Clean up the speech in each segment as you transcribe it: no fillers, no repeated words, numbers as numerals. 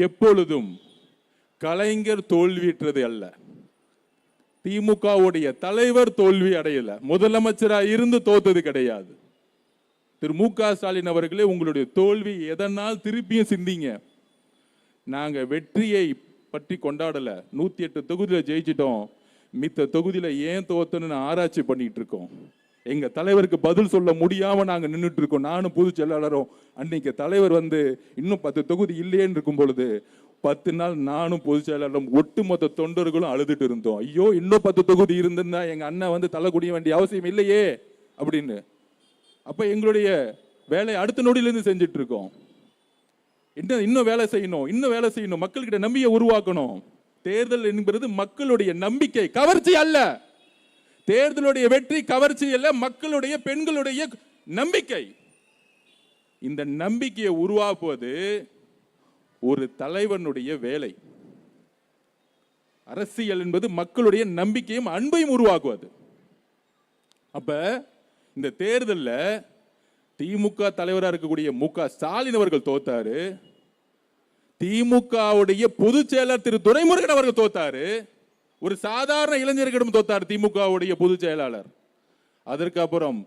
எப்பொழுதும் கலைஞர் தோல்வியற்றது அல்ல, திமுகவுடைய தலைவர் தோல்வி அடையல, முதலமைச்சராக இருந்து தோத்தது கிடையாது. திரு மு க ஸ்டாலின் அவர்களே, உங்களுடைய தோல்வி எதனால் திருப்பியும் சிந்திங்க. நாங்க வெற்றியை பற்றி கொண்டாடல, 108 தொகுதியில ஜெயிச்சிட்டோம், மித்த தொகுதியில ஏன் தோத்தன்னு ஆராய்ச்சி பண்ணிட்டு இருக்கோம். எங்க தலைவருக்கு பதில் சொல்ல முடியாம நாங்க நின்றுட்டு இருக்கோம். நானும் பொதுச் செயலாளரும் அன்னைக்கு தலைவர் இன்னும் 10 தொகுதி இல்லையேன்னு இருக்கும் பொழுது 10 நாள் நானும் பொதுச் செயலாளரும் ஒட்டுமொத்த தொண்டர்களும் அழுதுட்டு இருந்தோம். ஐயோ, இன்னும் 10 தொகுதி இருந்திருந்தா எங்க அண்ணன் தலை குடிய வேண்டிய அவசியம் இல்லையே அப்படின்னு. அப்ப எங்களுடைய வேலை அடுத்த நொடியிலிருந்து செஞ்சுட்டு இருக்கோம். இன்னும் வேலை செய்யணும், இன்னும் வேலை செய்யணும், மக்கள்கிட்ட நம்பிக்கை உருவாக்கணும். தேர்தல் என்பது மக்களுடைய நம்பிக்கை, கவர்ச்சி அல்ல. தேர்தலுடைய வெற்றி கவர்ச்சி அல்ல, மக்களுடைய பெண்களுடைய நம்பிக்கை. இந்த நம்பிக்கையை உருவாக்குவது ஒரு தலைவனுடைய வேலை. அரசியல் என்பது மக்களுடைய நம்பிக்கையும் அன்பையும் உருவாக்குவது. அப்ப இந்த தேர்தலில் திமுக தலைவராக இருக்கக்கூடிய மு க ஸ்டாலின் அவர்கள் தோத்தாரு, திமுகவுடைய பொதுச் செயலாளர் திரு துரைமுருகன் அவர்கள் தோத்தாரு, ஒரு சாதாரண இளைஞர்களிடம் தோத்தார் திமுகவுடைய பொதுச் செயலாளர். அதற்கு அப்புறம்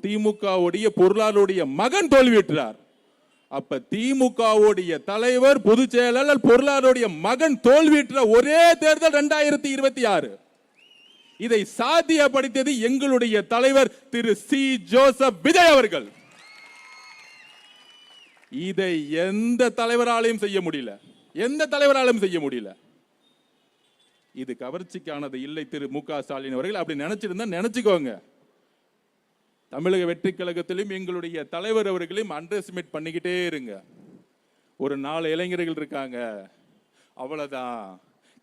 திமுகவுடைய பொருளாளருடைய மகன் தோல்வியுற்றார். அப்ப திமுகவுடைய தலைவர், பொதுச் செயலாளர், பொருளாளருடைய மகன் தோல்வியுற்ற ஒரே தேர்தல் 2026. இதை சாத்தியப்படுத்தியது எங்களுடைய தலைவர் திரு சி ஜோசப் விஜய் அவர்கள். இதை எந்த தலைவராலையும் செய்ய முடியல, எந்த தலைவராலும் செய்ய முடியல. இது கவர்ச்சிக்கானது இல்லை. திரு மு க ஸ்டாலின் அவர்கள் அப்படி நினைச்சிருந்தா நினைச்சுக்கோங்க. தமிழக வெற்றி கழகத்திலும் எங்களுடைய தலைவர் அவர்களையும் அண்டர் எஸ்டிமேட் பண்ணிக்கிட்டே இருங்க. ஒரு 4 இளைஞர்கள் இருக்காங்க, அவ்வளவுதான்.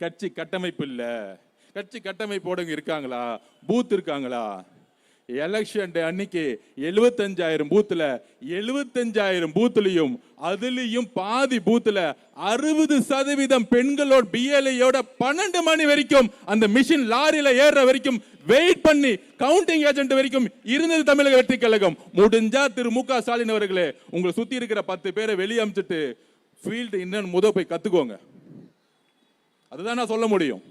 கட்சி கட்டமைப்பு இல்ல, கட்சி கட்டமைப்போட இருக்காங்களா, பூத் இருக்காங்களா? எலெக்ஷன் டே அன்னைக்கு 75,000 பூத்துல 75,000 பூத்துலயும் அதுலயும் பாதி பூத்துல 60% பெண்களோட பிஎல்ஐயோட 12 மணி வரைக்கும் அந்த மிஷின் லாரியில ஏற வரைக்கும் வெயிட் பண்ணி கவுண்டிங் ஏஜென்ட் வரைக்கும் இருந்தது தமிழக வெற்றி கழகம். முடிஞ்சா திரு மு க ஸ்டாலின் அவர்களே, உங்களை சுத்தி இருக்கிற 10 பேரை வெளியே அமிச்சிட்டு ஃபீல்டு என்னன்னு போய் கத்துக்கோங்க. அதுதான் நான் சொல்ல முடியும்.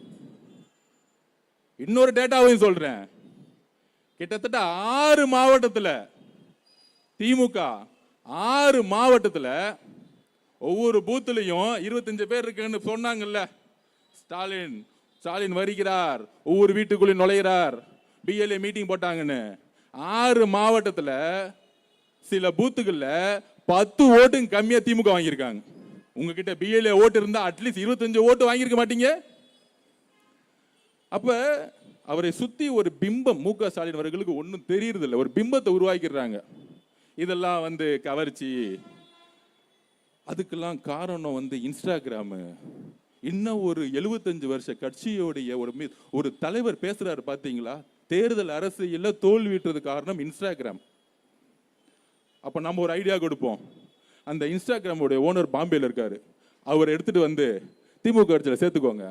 இன்னொரு டேட்டாவையும் சொல்றேன். கிட்டத்தட்ட 6 மாவட்டத்தில் திமுக 6 மாவட்டத்தில் ஒவ்வொரு பூத்துலையும் 25 பேர் இருக்குன்னு சொன்னாங்கல்ல. ஸ்டாலின் வருகிறார், ஒவ்வொரு வீட்டுக்குள்ளே நுழைகிறார், பிஎல்ஏ மீட்டிங் போட்டாங்கன்னு. 6 மாவட்டத்தில் சில பூத்துக்கள்ல 10 ஓட்டுங்க கம்மியா திமுக வாங்கியிருக்காங்க. உங்ககிட்ட பிஎல்ஏ ஓட்டு இருந்தா அட்லீஸ்ட் 25 ஓட்டு வாங்கியிருக்க மாட்டீங்க. அப்ப அவரை சுத்தி ஒரு பிம்பம், மு க ஸ்டாலின் அவர்களுக்கு ஒன்றும் தெரியறது இல்லை, ஒரு பிம்பத்தை உருவாக்கிடுறாங்க. இதெல்லாம் கவர்ச்சி. அதுக்கெல்லாம் காரணம் இன்ஸ்டாகிராமு. இன்னும் ஒரு 75 வருஷ கட்சியோடைய ஒரு தலைவர் பேசுறாரு பாத்தீங்களா? தேர்தல் அரசியல்ல தோல்வியற்றது காரணம் இன்ஸ்டாகிராம். அப்ப நம்ம ஒரு ஐடியா கொடுப்போம். அந்த இன்ஸ்டாகிராமுடைய ஓனர் பாம்பேல இருக்காரு, அவர் எடுத்துட்டு திமுக கட்சியில சேர்த்துக்கோங்க.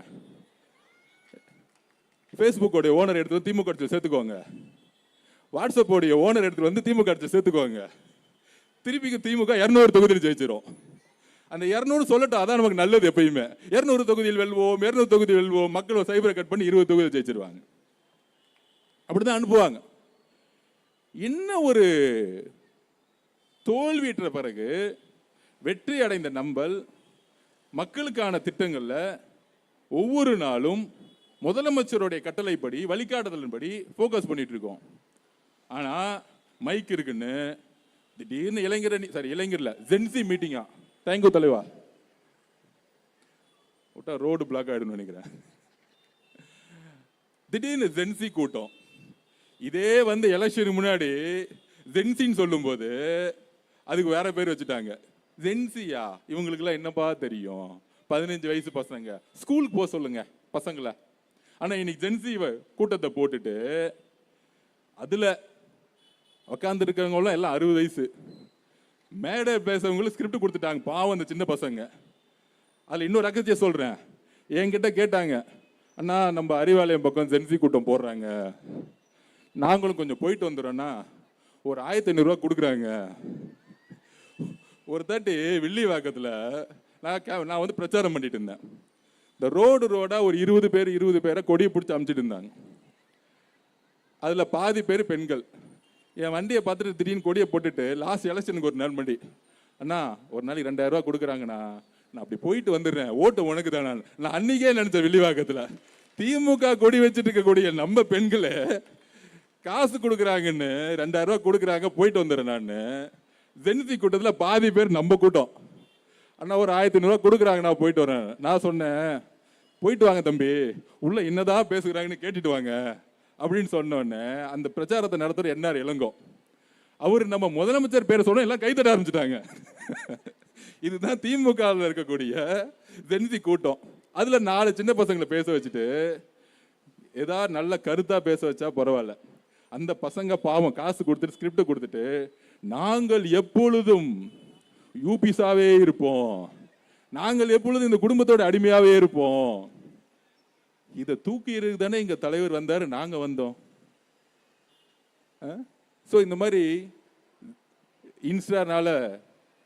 ஃபேஸ்புக்கோடைய ஓனர் எடுத்து திமுக கட்சியில் சேர்த்துக்கோங்க. வாட்ஸ்அப்போடைய ஓனர் எடுத்து திமுக கட்சியில் சேர்த்துக்கோங்க. திருப்பி திமுக 200 தொகுதியில் ஜெயிச்சிரும். அந்த 200 சொல்லட்டும், அதான் நமக்கு நல்லது. எப்பயுமே 200 தொகுதியில் வெல்வோம், 200 தொகுதியில் வெல்வோம், மக்கள் சைபரை கட் பண்ணி 20 தொகுதியில் ஜெயிச்சிருவாங்க. அப்படிதான் அனுப்புவாங்க. இன்னும் ஒரு தோல்வியற்ற பிறகு வெற்றி அடைந்த நம்பல் மக்களுக்கான திட்டங்கள்ல ஒவ்வொரு நாளும் முதலமைச்சருடைய கட்டளைப்படி, வழிகாட்டுதலின்படி போக்கஸ் பண்ணிட்டு இருக்கோம். ஆனா மைக் இருக்குன்னு திடீர்னு இளைஞர்ல ஜென்சி மீட்டிங்கா, தேங்க்யூ தலைவா, விட்டா ரோடு பிளாக் ஆயிடும் நினைக்கிறேன். திடீர்னு ஜென்சி கூட்டம். இதே எலெக்ஷன் முன்னாடி ஜென்சின்னு சொல்லும் போது அதுக்கு வேற பேர் வச்சுட்டாங்க. ஜென்சியா, இவங்களுக்குலாம் என்னப்பா தெரியும்? 15 வயசு பசங்க, ஸ்கூலுக்கு போக சொல்லுங்க பசங்களை. ஆனா இன்னைக்கு ஜென்சி கூட்டத்தை போட்டுட்டு அதுல உட்கார்ந்து இருக்கிறவங்க எல்லாம் 60 வயசு. மேடை பேசவங்களுக்கு ஸ்கிரிப்ட் கொடுத்துட்டாங்க, பாவம் அந்த சின்ன பசங்க. அதுல இன்னொரு ரகசியம் சொல்றேன். என்கிட்ட கேட்டாங்க, அண்ணா நம்ம அறிவாலயம் பக்கம் ஜென்சி கூட்டம் போடுறாங்க, நாங்களும் கொஞ்சம் போயிட்டு வந்துடுறோன்னா ஒரு 1500 ரூபா கொடுக்குறாங்க. ஒரு தாட்டி வில்லிவாக்கத்தில் நான் வந்து பிரச்சாரம் பண்ணிட்டு இருந்தேன். இந்த ரோடா ஒரு 20 பேரை கொடியை பிடிச்சி அமுச்சிட்டு இருந்தாங்க. அதுல பாதி பேர் பெண்கள். என் வண்டியை பார்த்துட்டு திடீர்னு கொடியை போட்டுட்டு லாஸ்ட் எலெக்ஷனுக்கு ஒரு நாள் முன்னாடி, அண்ணா ஒரு நாளைக்கு 2000 ரூபா கொடுக்குறாங்கண்ணா, நான் அப்படி போயிட்டு வந்துடுறேன், ஓட்டு உனக்கு தான். நான் அன்னைக்கே நினைச்சேன் வில்லிவாக்கத்துல திமுக கொடி வச்சுட்டு இருக்கக்கூடிய நம்ம பெண்களை காசு கொடுக்குறாங்கன்னு 2000 ரூபா கொடுக்குறாங்க, போயிட்டு வந்துடுறேன். நான் ஜெனிதி கூட்டத்தில் பாதி பேர் நம்ம கூட்டம், அண்ணா ஒரு 1500 ரூபா கொடுக்குறாங்க, நான் போயிட்டு வரேன். நான் சொன்னேன், போயிட்டு வாங்க தம்பி, உள்ள என்னதான் பேசுகிறாங்கன்னு கேட்டுட்டு வாங்க அப்படின்னு சொன்னோடனே அந்த பிரச்சாரத்தை நடத்துகிற என்ஆர் இளங்கோ அவர் நம்ம முதலமைச்சர் பேரை சொன்ன எல்லாம் கைத்தட்ட ஆரம்பிச்சுட்டாங்க. இதுதான் திமுகவில் இருக்கக்கூடிய ஜெனிதி கூட்டம். அதில் 4 சின்ன பசங்களை பேச வச்சுட்டு ஏதாவது நல்ல கருத்தாக பேச வச்சா பரவாயில்ல. அந்த பசங்க பாவம் காசு கொடுத்துட்டு ஸ்கிரிப்ட் கொடுத்துட்டு நாங்கள் எப்பொழுதும் யூபிசாவே இருப்போம், நாங்கள் எப்பொழுதும் இந்த குடும்பத்தோட அடிமையாவே இருப்போம். இதை தூக்கி இருக்கு தானே இங்க தலைவர் வந்தாரு, நாங்க வந்தோம். ஸோ இந்த மாதிரி இன்ஸ்டானால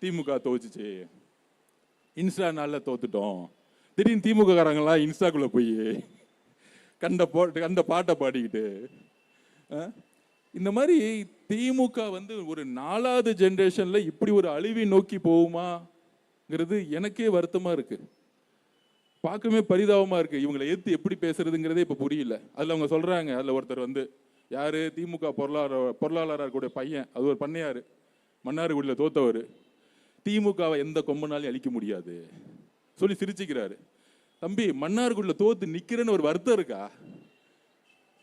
திமுக தோச்சுச்சு, இன்ஸ்டானால தோத்துட்டோம். திடீர்னு திமுக காரங்களாம் இன்ஸ்டாக்குள்ள போய் கண்ட பாட்டை பாடிக்கிட்டு இந்த மாதிரி திமுக வந்து ஒரு 4வது ஜெனரேஷன்ல இப்படி ஒரு அழிவை நோக்கி போகுமாங்கிறது எனக்கே வருத்தமா இருக்கு, பார்க்கவே பரிதாபமா இருக்கு. இவங்களை எதிர்த்து எப்படி பேசுறதுங்கிறதே இப்ப புரியல. அதுல அவங்க சொல்றாங்க, அதுல ஒருத்தர் வந்து யாரு, திமுக பொருளாளர் கூட பையன், அது ஒரு பண்ணையாரு, மன்னார்குடியில் தோத்தவர், திமுகவை எந்த கொம்பனாலையும் அழிக்க முடியாது சொல்லி சிரிச்சுக்கிறாரு. தம்பி, மன்னார்குடியில் தோத்து நிக்கிறேன்னு ஒரு வருத்தம் இருக்கா?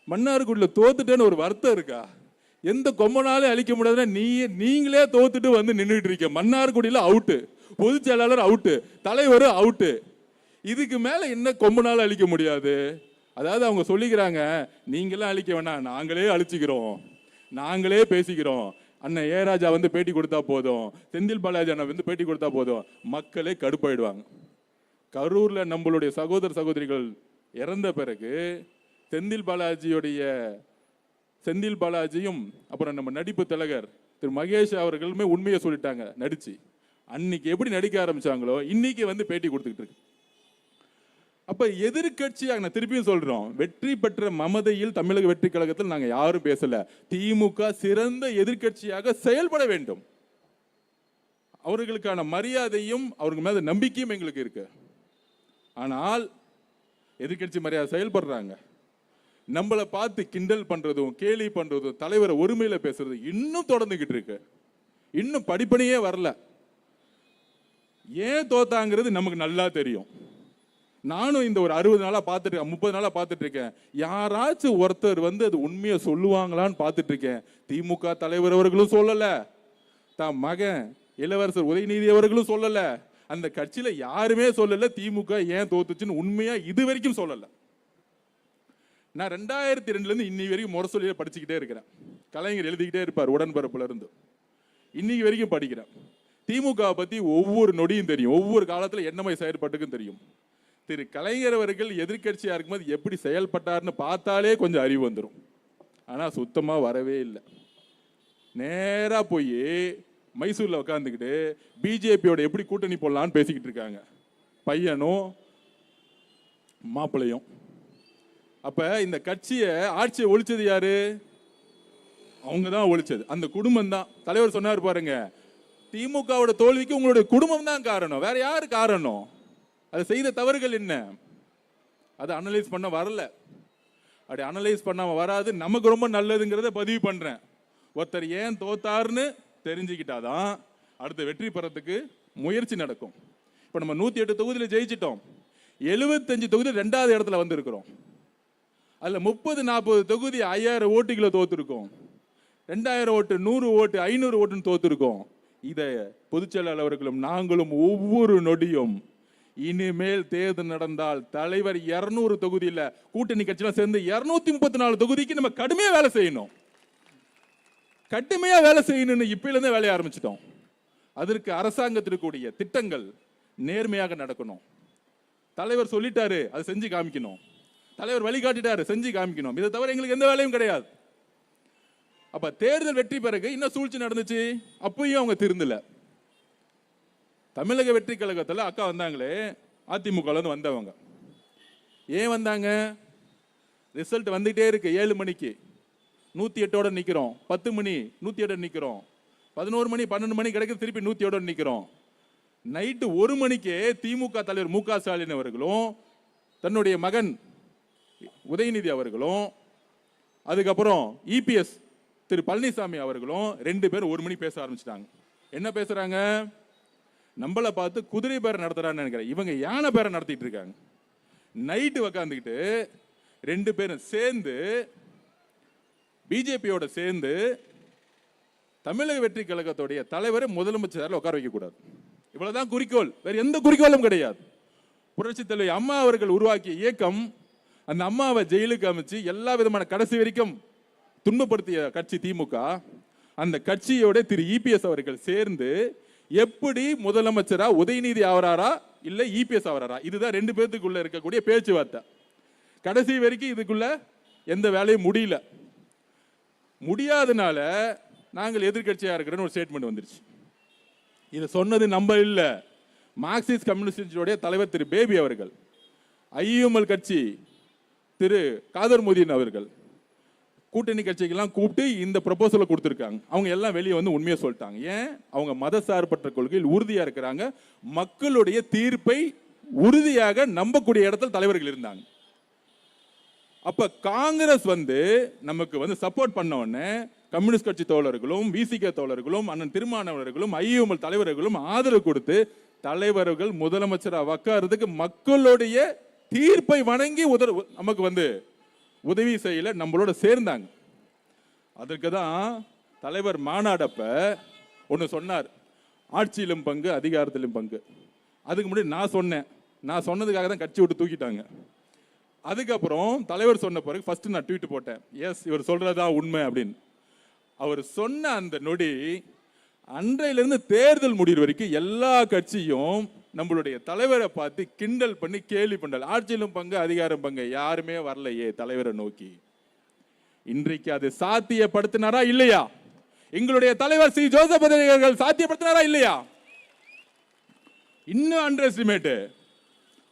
மன்னார்குடியில் தோத்துட்டேன்னு ஒரு வருத்தம் இருக்கா? எந்த கொம்பனாலும் அழிக்க முடியாதுன்னா நீங்களே தோத்துட்டு வந்து நின்றுட்டு இருக்க. மன்னார்குடியில் அவுட்டு, பொதுச் செயலாளர் அவுட்டு, தலைவர் அவுட்டு, இதுக்கு மேல என்ன கொம்பனாலும் அழிக்க முடியாது. அதாவது அவங்க சொல்லிக்கிறாங்க, நீங்களாம் அழிக்க வேணாம், நாங்களே அழிச்சுக்கிறோம், நாங்களே பேசிக்கிறோம். அண்ணன் ஏராஜா வந்து பேட்டி கொடுத்தா போதும், செந்தில் பாலாஜி அண்ணன் வந்து பேட்டி கொடுத்தா போதும், மக்களே கடுப்பாயிடுவாங்க. கரூர்ல நம்மளுடைய சகோதர சகோதரிகள் இறந்த பிறகு செந்தில் பாலாஜியும் அப்புறம் நம்ம நடிப்பு திலகர் திரு மகேஷ் அவர்களுமே உண்மையை சொல்லிட்டாங்க நடிச்சு. அன்னைக்கு எப்படி நடிக்க ஆரம்பிச்சாங்களோ இன்னைக்கு வந்து பேட்டி கொடுத்துக்கிட்டு இருக்கு. அப்ப எதிர்கட்சியாக நான் திருப்பியும் சொல்றோம், வெற்றி பெற்ற மமதையில் தமிழக வெற்றி கழகத்தில் நாங்க யாரும் பேசல. திமுக சிறந்த எதிர்கட்சியாக செயல்பட வேண்டும். அவர்களுக்கான மரியாதையும் அவர்கள் மேல நம்பிக்கையும் எங்களுக்கு இருக்கு. ஆனால் எதிர்கட்சி மரியாதை செயல்படுறாங்க, நம்மளை பார்த்து கிண்டல் பண்றதும் கேலி பண்றதும் தலைவரை ஒருமையில பேசுறது இன்னும் தொடர்ந்துகிட்டு இருக்கு. இன்னும் படிப்பனையே வரல. ஏன் தோத்தாங்கிறது நமக்கு நல்லா தெரியும். நானும் இந்த ஒரு 60 நாளா பார்த்துட்டு 30 நாளா பார்த்துட்டு இருக்கேன். யாராச்சும் ஒருத்தர் வந்து அது உண்மையை சொல்லுவாங்களான்னு பார்த்துட்டு இருக்கேன். திமுக தலைவர் அவர்களும் சொல்லல, தான் மகன் இளவரசர் உதயநிதி அவர்களும் சொல்லல, அந்த கட்சியில யாருமே சொல்லல திமுக ஏன் தோத்துச்சுன்னு உண்மையா இது வரைக்கும் சொல்லல. நான் 2002 இருந்து இன்னி வரைக்கும் முரசொலியில படிச்சுக்கிட்டே இருக்கிறேன். கலைஞர் எழுதிக்கிட்டே இருப்பார் உடன்பரப்புல இருந்து, இன்னைக்கு வரைக்கும் படிக்கிறேன். திமுக பத்தி ஒவ்வொரு நொடியும் தெரியும், ஒவ்வொரு காலத்துல என்ன மாதிரி செயல்பட்டுக்கும் தெரியும். திரு கலைஞர் அவர்கள் எதிர்கட்சியா இருக்கும்போது எப்படி செயல்பட்டார்னு பார்த்தாலே கொஞ்சம் அறிவு வந்துடும். ஆனா சுத்தமா வரவே இல்லை. நேரா போய் மைசூர்ல உட்காந்துக்கிட்டு பிஜேபியோட எப்படி கூட்டணி போடலான்னு பேசிக்கிட்டு இருக்காங்க, பையனும் மாப்பிள்ளையும். அப்ப இந்த கட்சியை ஆட்சியை ஒழிச்சது யாரு? அவங்க தான் ஒழிச்சது, அந்த குடும்பம் தான். தலைவர் சொன்னார் பாருங்க, திமுகவோட தோல்விக்கு உங்களுடைய குடும்பம் தான் காரணம், வேற யாரு காரணம்? அது செய்த தவறுகள் என்ன? அதை அனலைஸ் பண்ண வரல. அப்படி அனலைஸ் பண்ணாம வராது, நமக்கு ரொம்ப நல்லதுங்கிறத பதிவு பண்றேன். ஒருத்தர் ஏன் தோத்தாருன்னு தெரிஞ்சுக்கிட்டாதான் அடுத்த வெற்றி பெறத்துக்கு முயற்சி நடக்கும். இப்ப நம்ம 108 தொகுதியில் ஜெயிச்சிட்டோம், 75 தொகுதி 2வது இடத்துல வந்திருக்கிறோம். அதுல 30-40 தொகுதி 5000 ஓட்டுகளை தோத்துருக்கோம், 2000 ஓட்டு 100 ஓட்டு 500 ஓட்டுன்னு தோத்துருக்கோம். இதை பொதுச்செயலாளர் அவர்களும் நாங்களும் ஒவ்வொரு நொடியும் இனிமேல் தேர்தல் நடந்தால் தலைவர் 200 தொகுதியில் கூட்டணி கட்சியெல்லாம் சேர்ந்து 234 தொகுதிக்கு நம்ம கடுமையா வேலை செய்யணும், கடுமையா வேலை செய்யணும்னு இப்பல இருந்தே வேலையை ஆரம்பிச்சிட்டோம். அதற்கு அரசாங்கத்திற்கு கூடிய திட்டங்கள் நேர்மையாக நடக்கணும். தலைவர் சொல்லிட்டாரு, அதை செஞ்சு காமிக்கணும். தலைவர் வழிகாட்டிட்டாரு, செஞ்சு காமிக்கணும். இதை தவிர எங்களுக்கு எந்த வேலையும் கிடையாது. அப்ப தேர்தல் வெற்றி பிறகு இன்னும் சூழ்ச்சி நடந்துச்சு, அப்பயும் அவங்க திருந்தல. தமிழக வெற்றி கழகத்தில் அக்கா வந்தாங்களே, அதிமுகலேருந்து வந்தவங்க. ஏன் வந்தாங்க? ரிசல்ட் வந்துகிட்டே இருக்கு. 7 மணிக்கு 108 நிற்கிறோம், 10 மணி 108 நிற்கிறோம், 11 மணி 12 மணி கிடைக்கும், திருப்பி 108 நிற்கிறோம். நைட்டு 1 மணிக்கே திமுக தலைவர் மு க ஸ்டாலின் அவர்களும் தன்னுடைய மகன் உதயநிதி அவர்களும் அதுக்கப்புறம் இபிஎஸ் திரு பழனிசாமி அவர்களும் 2 பேரும் 1 மணி பேச ஆரம்பிச்சிட்டாங்க. என்ன பேசுறாங்க? நம்மளை பார்த்து குதிரை பேரை நடத்துறான்னு நினைக்கிறேன். இவங்க யானை பேரை நடத்திட்டு இருக்காங்க. நைட்டு உக்காந்துக்கிட்டு 2 பேரும் சேர்ந்து பிஜேபியோட சேர்ந்து தமிழக வெற்றி கழகத்துடைய தலைவரை முதலமைச்சர் உட்கார வைக்க கூடாது. இவ்வளவுதான் குறிக்கோள், வேற எந்த குறிக்கோளும் கிடையாது. புரட்சி தலைவி அம்மா அவர்கள் உருவாக்கிய இயக்கம், அந்த அம்மாவை ஜெயிலுக்கு அமைச்சு எல்லா விதமான கடைசி வரைக்கும் துன்பப்படுத்திய கட்சி திமுக. அந்த கட்சியோட திரு இபிஎஸ் அவர்கள் சேர்ந்து எப்படி முதலமைச்சரா உதயநிதி ஆவராரா இல்ல இபிஎஸ் ஆவராரா, இதுதான் 2 பேர்த்துக்குள்ள இருக்கக்கூடிய பேச்சுவார்த்தை. கடைசி வரைக்கும் இதுக்குள்ள எந்த வேலையும் முடியல. முடியாதனால நாங்கள் எதிர்கட்சியா இருக்கிறோன்னு ஒரு ஸ்டேட்மெண்ட் வந்துருச்சு. இதை சொன்னது நம்ம இல்ல, மார்க்சிஸ்ட் கம்யூனிஸ்ட் தலைவர் திரு பேபி அவர்கள், ஐயுஎம்எல் கட்சி திரு காதர் மொய்தீன் அவர்கள் கூட்டணி கட்சிகள்லாம் கூப்பிட்டு இந்த ப்ரொபோசலை கொடுத்துருக்காங்க. அவங்க எல்லாம் வெளியே வந்து உண்மையை சொல்லிட்டாங்க. ஏன்? அவங்க மத சார்பற்ற கொள்கையில் உறுதியா இருக்கிறாங்க. மக்களுடைய தீர்ப்பை உறுதியாக நம்பக்கூடிய இடத்துல தலைவர்கள் இருந்தாங்க. அப்ப காங்கிரஸ் வந்து நமக்கு வந்து சப்போர்ட் பண்ண உடனே கம்யூனிஸ்ட் கட்சி தோழர்களும் விசிக தோழர்களும் அண்ணன் திருமாவளவர்களும் ஐயுஎம்எல் தலைவர்களும் ஆதரவு கொடுத்து தலைவர்கள் முதலமைச்சராக உட்கார்றதுக்கு மக்களுடைய தீர்ப்பை வணங்கி நமக்கு வந்து உதவி செய்யல, நம்மளோட சேர்ந்தாங்க. அதற்கு தான் தலைவர் மாநாடப்ப ஒன்று சொன்னார், ஆட்சியிலும் பங்கு அதிகாரத்திலும் பங்கு. அதுக்கு முன்னாடி நான் சொன்னதுக்காக தான் கட்சி விட்டு தூக்கிட்டாங்க. அதுக்கப்புறம் தலைவர் சொன்ன பிறகு ஃபர்ஸ்ட் நான் ட்வீட் போட்டேன், எஸ் இவர் சொல்றதுதான் உண்மை அப்படின்னு. அவர் சொன்ன அந்த நொடி அன்றையிலிருந்து தேர்தல் முடிவு வரைக்கும் எல்லா கட்சியும் நம்மளுடைய தலைவரை பார்த்து கிண்டல் பண்ணி கேலி பண்ணல. ஆட்சியிலும் பங்கு அதிகாரம் பங்கு யாருமே வரலையே தலைவரை நோக்கி. இன்றைக்கு அது சாத்தியப்படுத்தினாரா இல்லையா? எங்களுடைய தலைவர் சி ஜோசப் அவர்கள் சாத்தியப்படுத்தினாரா இல்லையா? இன்னும் அண்டர் எஸ்டிமேட்.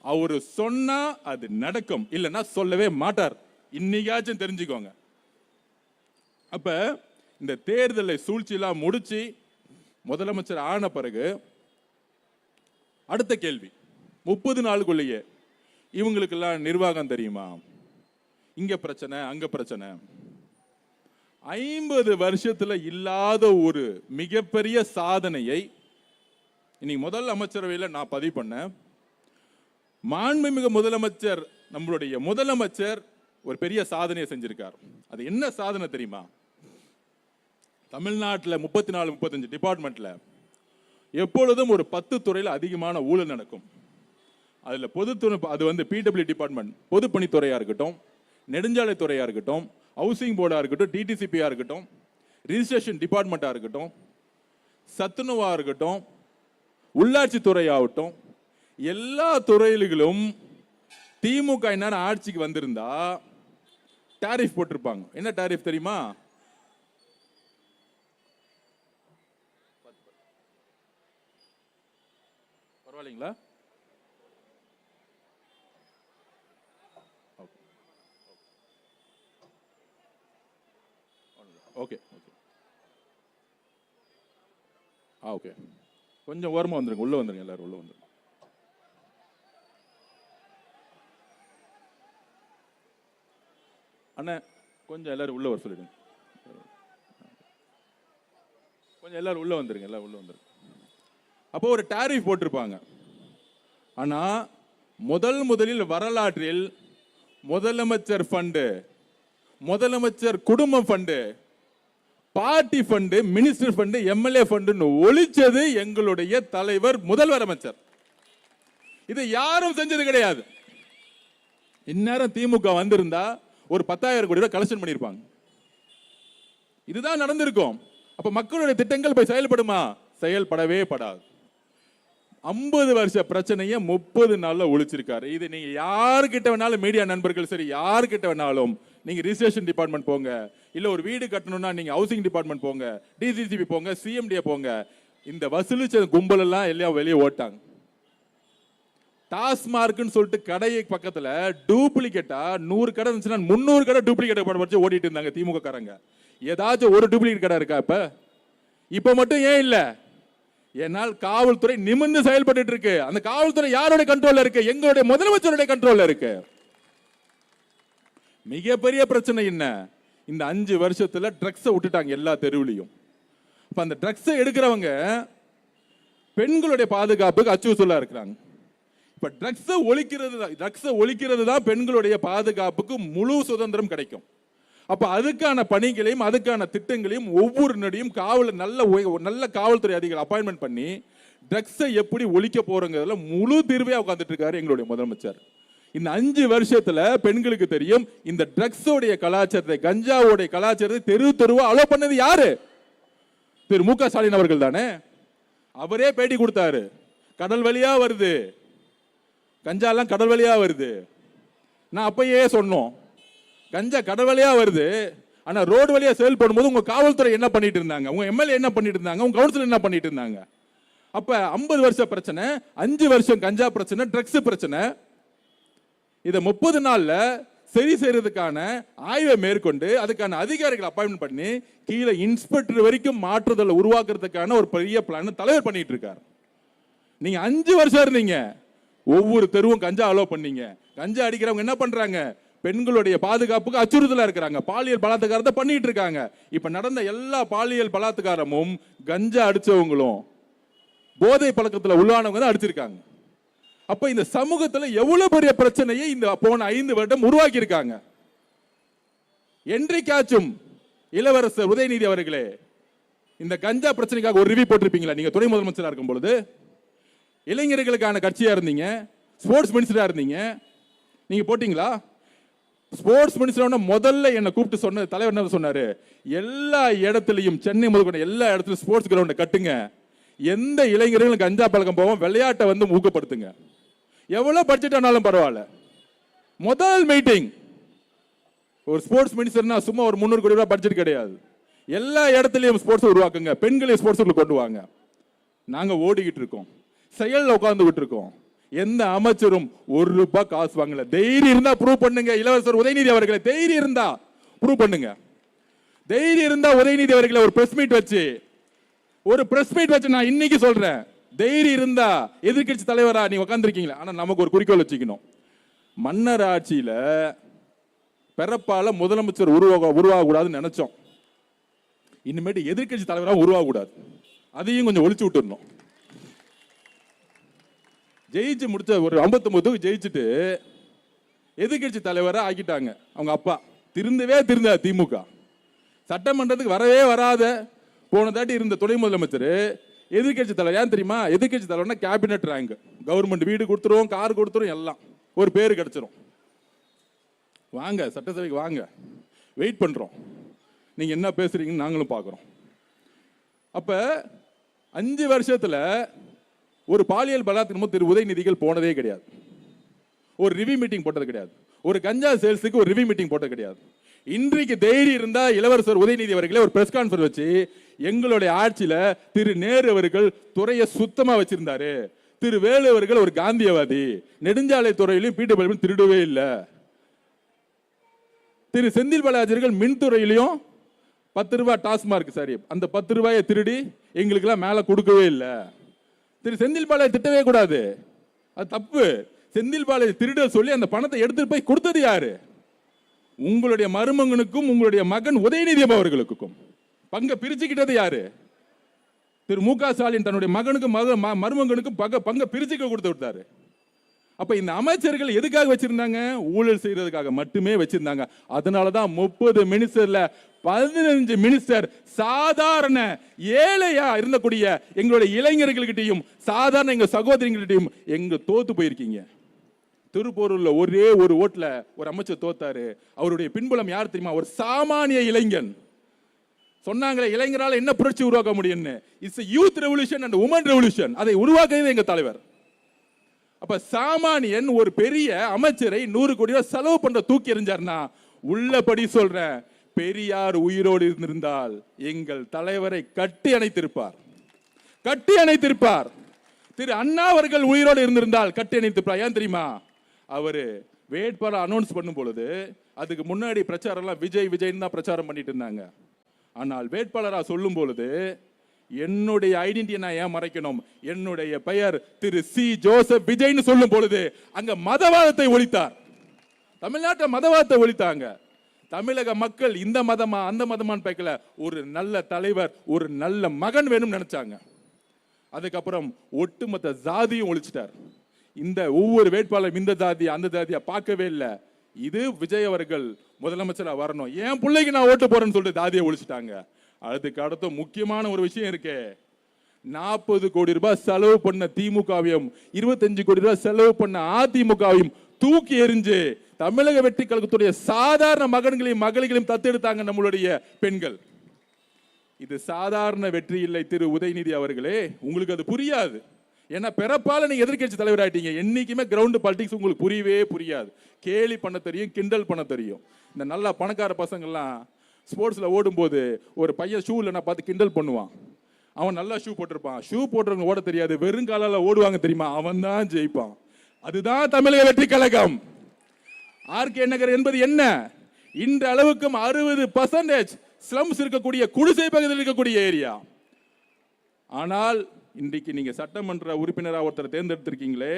அவரு சொன்னா அது நடக்கும், இல்லைன்னா சொல்லவே மாட்டார். இன்னைக்காச்சும் தெரிஞ்சுக்கோங்க. அப்ப இந்த தேர்தலை சூழ்ச்சியெல்லாம் முடிச்சு முதலமைச்சர் ஆன பிறகு அடுத்த கேள்வி, 30 நாளுக்குள்ளேயே இவங்களுக்கெல்லாம் நிர்வாகம் தெரியுமா? இங்க பிரச்சனை அங்க பிரச்சனை. 50 வருஷத்துல இல்லாத ஒரு மிகப்பெரிய சாதனையை இன்னைக்கு முதல் அமைச்சரவையில் நான் பதிவு பண்ணேன். மாண்புமிகு முதலமைச்சர், நம்மளுடைய முதலமைச்சர் ஒரு பெரிய சாதனையை செஞ்சிருக்கார். அது என்ன சாதனை தெரியுமா? தமிழ்நாட்டில் 34-35 டிபார்ட்மெண்ட்ல எப்பொழுதும் ஒரு 10 துறையில் அதிகமான ஊழல் நடக்கும். அதில் பொதுத்துறை, அது வந்து பிடபிள்யூ டிபார்ட்மெண்ட், பொதுப்பணித்துறையா இருக்கட்டும், நெடுஞ்சாலைத்துறையா இருக்கட்டும், ஹவுசிங் போர்டா இருக்கட்டும், டிடிசிபியா இருக்கட்டும், ரிஜிஸ்ட்ரேஷன் டிபார்ட்மெண்ட்டா இருக்கட்டும், சத்துணவா இருக்கட்டும், உள்ளாட்சி துறையாகட்டும், எல்லா துறையிலும் திமுக என்ன ஆட்சிக்கு வந்திருந்தா டாரிஃப் போட்டிருப்பாங்க. என்ன டாரிஃப் தெரியுமா? பரவாயில்லைங்களா? ஓகே ஓகே ஓகே, கொஞ்சம் ஓரமா வந்துருங்க, உள்ள வந்துருங்க, எல்லாரும் உள்ள வந்துருங்க. அண்ணா கொஞ்சம் எல்லாரும் உள்ள வர சொல்லிடுங்க. கொஞ்சம் எல்லாரும் உள்ள வந்துருங்க, எல்லாரும் உள்ள வந்துருங்க. அப்போ ஒரு டாரிஃப் போட்டிருப்பாங்க. ஆனா முதலில் வரலாற்றில் முதலமைச்சர் ஃபண்டு, முதலமைச்சர் குடும்ப fund, party fund, minister fund, MLA fund ஒழிச்சது எங்களுடைய தலைவர் முதல்வர் அமைச்சர். இது யாரும் செஞ்சது கிடையாது. இந்நேரம் திமுக வந்திருந்தா ஒரு 10,000 கோடி ரூபாய் கலெக்ஷன் பண்ணிருப்பாங்க. இதுதான் நடந்திருக்கும். அப்ப மக்களுடைய திட்டங்கள் போய் செயல்படுமா? செயல்படவே படாது. 50 வருஷ பிரச்சனையை 30 நாள்ல ஒழிச்சிருக்காரு. இது நீங்க யாருக்கிட்ட வேணாலும், மீடியா நண்பர்கள் சரி, யாருக்கிட்ட வேணாலும் நீங்க ரிஜிஸ்ட்ரேஷன் டிபார்ட்மெண்ட் போங்க, இல்ல ஒரு வீடு கட்டணும்னா நீங்க ஹவுசிங் டிபார்ட்மெண்ட் போங்க, டிசிசிபி போங்க, சிஎம்டிஏ போங்க, இந்த வசூலிச்ச கும்பல் எல்லாம் எல்லாம் வெளியே ஓட்டாங்க. டாஸ்மார்க்னு சொல்லிட்டு கடையை பக்கத்துல டூப்ளிகேட்டா 100 கடை இருந்துச்சுன்னா 300 கடை டூப்ளிகேட் படம் வச்சு ஓட்டிட்டு இருந்தாங்க திமுக காரங்க. ஏதாச்சும் ஒரு டூப்ளிகேட் கடை இருக்கா இப்ப மட்டும் ஏன் இல்ல? ஏனால் காவல்துறை நிமிர்ந்து செயல்பட்டு இருக்கு. அந்த காவல்துறை யாருடைய கண்ட்ரோல்ல இருக்கு? எங்களுடைய முதலமைச்சருடைய கண்ட்ரோல்ல இருக்கு. மிகப்பெரிய பிரச்சனை என்ன? இந்த 5 வருஷத்துல ட்ரக்ஸை விட்டுட்டாங்க எல்லா தெருவிலையும். அப்ப அந்த ட்ரக்ஸை எடுக்கிறவங்க பெண்களுடைய பாதுகாப்புக்கு அச்சுறுத்தலா இருக்கிறாங்க. இப்ப ட்ரக்ஸை ஒழிக்கிறது தான் பெண்களுடைய பாதுகாப்புக்கு முழு சுதந்திரம் கிடைக்கும். அப்ப அதுக்கான பணிகளையும் அதுக்கான திட்டங்களையும் ஒவ்வொரு நடியும் நல்ல காவல்துறை அதிகாரி அப்பாயின்மெண்ட் பண்ணி ட்ரக்ஸை எப்படி ஒழிக்க போறங்கிறதுல முழு தீர்வையா உட்கார்ந்துட்டு இருக்காரு எங்களுடைய முதலமைச்சர். இந்த 5 வருஷத்துல பெண்களுக்கு தெரியும் இந்த ட்ரக்ஸோடைய கலாச்சாரத்தை, கஞ்சாவோடைய கலாச்சாரத்தை தெருவா அலோ பண்ணது யாரு? திரு மு க ஸ்டாலின் அவர்கள் தானே. அவரே பேட்டி கொடுத்தாரு. கடல் வழியா வருது, கஞ்சா எல்லாம் கடல் வழியா வருது. நான் அப்பயே சொன்னோம், கஞ்சா கடல் வழியா வருது, ஆனா ரோடு வழியா சேல் பண்ணும்போது உங்க காவல்துறை என்ன பண்ணிட்டு இருந்தாங்க, உங்க எம்எல்ஏ என்ன பண்ணிட்டு இருந்தாங்க, உங்க கவுன்சிலர் என்ன பண்ணிட்டு இருந்தாங்க? அப்ப 50 வருஷ பிரச்சனை, 5 வருஷம் கஞ்சா பிரச்சனை, ட்ரக்ஸ் பிரச்சனை. இதை 30 நாள்ல சரி செய்யறதுக்கான ஆய்வை மேற்கொண்டு அதுக்கான அதிகாரிகளை அப்பாயின்மெண்ட் பண்ணி கீழே இன்ஸ்பெக்டர் வரைக்கும் மாற்றுதலை உருவாக்குறதுக்கான ஒரு பெரிய பிளான் தலைவர் பண்ணிட்டு இருக்காரு. நீங்க 5 வருஷம் இருந்தீங்க, ஒவ்வொரு தெருவும் கஞ்சா அலோ பண்ணீங்க. கஞ்சா அடிக்கிறவங்க என்ன பண்றாங்க? பெண்களுடைய பாதுகாப்புக்கு அச்சுறுத்தலா இருக்கிறாங்க, பாலியல் பலாத்காரத்தை பண்ணிட்டு இருக்காங்க. இப்ப நடந்த எல்லா பாலியல் பலாத்காரமும் கஞ்சா அடிச்சவங்களும் போதை பழக்கத்துல உள்ளானவங்க தான் அடிச்சிருக்காங்க. அப்ப இந்த சமூகத்துல எவ்வளவு பெரிய பிரச்சனையை இந்த போன 5 வருடம் உருவாக்கி இருக்காங்க. என்றைக்காச்சும் இளவரசர் உதயநிதி அவர்களே இந்த கஞ்சா பிரச்சனைக்காக ஒரு ரிவ்யூ போட்டிருப்பீங்களா? நீங்க துணை முதலமைச்சரா இருக்கும் பொழுது இளைஞர்களுக்கான கட்சியா இருந்தீங்க, ஸ்போர்ட்ஸ் மினிஸ்டரா இருந்தீங்க, நீங்க போட்டீங்களா? ஸ்போர்ட்ஸ் மினிஸ்டர் முதல்ல என்ன கூப்பிட்டு சொன்ன தலைவர் என்ன சொன்னாரு? எல்லா இடத்துலையும், சென்னை முதல் எல்லா இடத்துலையும் ஸ்போர்ட்ஸ் கிரவுண்டை கட்டுங்க, எந்த இளைஞர்களும் கஞ்சா பழக்கம் போவோம், விளையாட்டை வந்து ஊக்கப்படுத்துங்க. எவ்வளவு பட்ஜெட் ஆனாலும் பரவாயில்ல. முதல் மீட்டிங் ஒரு ஸ்போர்ட்ஸ் மினிஸ்டர்னா சும்மா ஒரு 300 கோடி ரூபாய் பட்ஜெட் கிடையாது. எல்லா இடத்துலையும் ஸ்போர்ட்ஸ் உருவாக்குங்க, பெண்களையும் ஸ்போர்ட்ஸ் கொண்டு வாங்க. நாங்க ஓடிக்கிட்டு இருக்கோம், செயல்ல உட்கார்ந்துகிட்டு இருக்கோம். எந்த அமைச்சரும் 1 ரூபாய் காசு வாங்கல. தைரியம் இருந்தா ப்ரூவ் பண்ணுங்க இளவரசர் உதயநிதி அவர்களை, தைரியம் இருந்தா ப்ரூவ் பண்ணுங்க. தைரியம் இருந்தா உதயநிதி அவர்களை ஒரு பிரஸ் மீட் வச்சு நான் இன்னைக்கு சொல்றேன், தைரியம் இருந்தா எதிர்கட்சி தலைவரா நீங்க உட்கார்ந்துருக்கீங்களா? ஆனா நமக்கு ஒரு குறிக்கோள் வச்சுக்கணும். மன்னர் ஆட்சியில பிறப்பால முதலமைச்சர் உருவாகக்கூடாதுன்னு நினைச்சோம். இனிமேட்டு எதிர்கட்சி தலைவரா உருவாகக்கூடாது, அதையும் கொஞ்சம் ஒழிச்சு விட்டுறணும். ஜெயிச்சு முடிச்ச ஒரு 59 ஜெயிச்சுட்டு எதிர்கட்சி தலைவரா ஆக்கிட்டாங்க அவங்க அப்பா. திருந்தா திமுக சட்டமன்றத்துக்கு வரவே வராத போன தாட்டி இருந்த துணை முதலமைச்சர் எதிர்கட்சி தலைவர். ஏன் தெரியுமா? எதிர்கட்சி தலைவர்னா கேபினெட் ரேங்க், கவர்மெண்ட் வீடு கொடுத்துரும், கார் கொடுத்துரும், எல்லாம் ஒரு பேரு கிடைச்சிரும். வாங்க சட்டசபைக்கு வாங்க, வெயிட் பண்றோம், நீங்க என்ன பேசுறீங்கன்னு நாங்களும் பார்க்குறோம். அப்ப 5 வருஷத்துல ஒரு பாலியல் பலாத்காரம் திரு உதயநிதிகள் போனதே கிடையாது, ஒரு ரிவ்யூ மீட்டிங் போட்டது கிடையாது, ஒரு கஞ்சா சேல்ஸுக்கு ஒரு ரிவ்யூ மீட்டிங் போட்டது கிடையாது. இன்றைக்கு தைரியம் இருந்தா இளவரசர் உதயநிதி அவர்களே ஒரு பிரஸ் கான்ஃபரன்ஸ் வச்சு எங்களுடைய ஆட்சியில திரு நேரு அவர்கள் துறையை சுத்தமா வச்சிருந்தாரு, திரு வேலு அவர்கள் ஒரு காந்தியவாதி, நெடுஞ்சாலை துறையிலும் பிடபிள்யூ திருடவே இல்லை, திரு செந்தில் பாலாஜிகள் மின்துறையிலையும் 10 ரூபாய் டாஸ்மார்க் சரி அந்த 10 ரூபாயை திருடி எங்களுக்கு எல்லாம் மேல கொடுக்கவே இல்லை. திரு செந்தில் பாலாஜி திட்டவே கூடாது, அது தப்பு. செந்தில் பாலாஜி திருட சொல்லி அந்த பணத்தை எடுத்துட்டு போய் கொடுத்தது யாரு? உங்களுடைய மருமகனுக்கும் உங்களுடைய மகன் உதயநிதி அவர்களுக்கும் பங்க பிரிச்சுக்கிட்டது யாரு? திரு மு க ஸ்டாலின் தன்னுடைய மகனுக்கும் மருமகனுக்கும் பங்க பிரிச்சுக்க கொடுத்து விட்டாரு. அப்ப இந்த அமைச்சர்கள் எதுக்காக வச்சிருந்தாங்க? ஊழல் செய்யறதுக்காக மட்டுமே வச்சிருந்தாங்க. அதனாலதான் 30 மினிஸ்டர்ல 15 மினிஸ்டர் சாதாரண ஏழையா இருந்தக்கூடிய எங்களுடைய இளைஞர்கள்கிட்டையும் சாதாரண எங்க சகோதரிகள்கிட்டையும் எங்க தோத்து போயிருக்கீங்க. திருப்பூர்ல ஒரே ஒரு ஓட்டுல ஒரு அமைச்சர் தோத்தாரு. அவருடைய பின்புலம் யார் தெரியுமா? ஒரு சாமானிய இளைஞன். சொன்னாங்களே இளைஞரால என்ன புரட்சி உருவாக்க முடியும்னு. It's youth revolution and women revolution. அதை உருவாக்குறது எங்க தலைவர். அப்ப சாமானியன் ஒரு பெரிய அமைச்சரை 100 கோடி ரூபாய் செலவு பண்ற தூக்கி எறிஞ்சார்னா, உள்ளபடி சொல்றேன், பெரியார் உயிரோடு இருந்திருந்தால் எங்கள் தலைவரை கட்டி அணைத்திருப்பார். கட்டி அணைத்திருப்பார். திரு அண்ணா அவர்கள் உயிரோடு இருந்திருந்தால் கட்டி அணைத்திருப்பார். ஏன் தெரியுமா? அவரு வேட்பாளர் அனௌன்ஸ் பண்ணும் பொழுது அதுக்கு முன்னாடி பிரச்சாரம் எல்லாம் விஜய் விஜய்னு தான் பிரச்சாரம் பண்ணிட்டு இருந்தாங்க. ஆனால் வேட்பாளரா சொல்லும் பொழுது என்னுடைய ஐடென்டிட்டியை நான் ஏன் மறைக்கணும், என்னுடைய பெயர் திரு சி ஜோசப் விஜய்னு சொல்லும் பொழுது அங்க மதவாதத்தை ஒழித்தார். தமிழ்நாட்டை மதவாதத்தை ஒழித்தாங்க. தமிழக மக்கள் இந்த மதமா அந்த மதமான்னு பார்க்கல, ஒரு நல்ல தலைவர், ஒரு நல்ல மகன் வேணும்னு நினைச்சாங்க. அதுக்கப்புறம் ஒட்டுமொத்த ஜாதியும் ஒழிச்சிட்டார். இந்த ஒவ்வொரு வேட்பாளரும் இந்த ஜாதியா அந்த ஜாதியா பார்க்கவே இல்லை. இது விஜய் அவர்கள் முதலமைச்சரா வரணும், என் பிள்ளைக்கு நான் ஓட்டு போறேன்னு சொல்லிட்டு ஜாதியை ஒழிச்சிட்டாங்க. அதுக்கு அடுத்த முக்கியமான ஒரு விஷயம் இருக்கு. 40 கோடி ரூபாய் செலவு பண்ண திமுகவையும் 25 கோடி ரூபாய் செலவு பண்ண அதிமுகவையும் தூக்கி எறிஞ்சு தமிழக வெற்றி கழகத்துடைய சாதாரண மகன்களையும் மகள்களையும் தத்தெடுத்தாங்க நம்மளுடைய பெண்கள். இது சாதாரண வெற்றி இல்லை திரு உதயநிதி அவர்களே, உங்களுக்கு அது புரியாது. ஏன்னா பிறப்பால நீங்க எதிர்க்கட்சி தலைவர் ஆயிட்டீங்க. என்னைக்குமே கிரவுண்ட் பாலிடிக்ஸ் உங்களுக்கு புரியவே புரியாது. கேலி பண்ண தெரியும், கிண்டல் பண்ண தெரியும். இந்த நல்ல பணக்கார பசங்கள்லாம் ஸ்போர்ட்ஸ்ல ஓடும் போது ஒரு பையன் ஷூ இல்லைன்னா பார்த்து கிண்டல் பண்ணுவான். அவன் நல்லா ஷூ போட்டிருப்பான். ஷூ போட்டுறவங்க ஓட தெரியாது, வெறும் காலால ஓடுவாங்க தெரியுமா, அவன் தான் ஜெயிப்பான். அதுதான் தமிழக வெற்றி கழகம். ஆர்கே நகர் என்பது என்ன? இன்ற அளவுக்கும் 60% ஸ்லம்ஸ் இருக்கக்கூடிய குடிசை பகுதியில் இருக்கக்கூடிய ஏரியா. ஆனால் இன்றைக்கு நீங்க சட்டமன்ற உறுப்பினராக ஒருத்தர் தேர்ந்தெடுத்திருக்கீங்களே,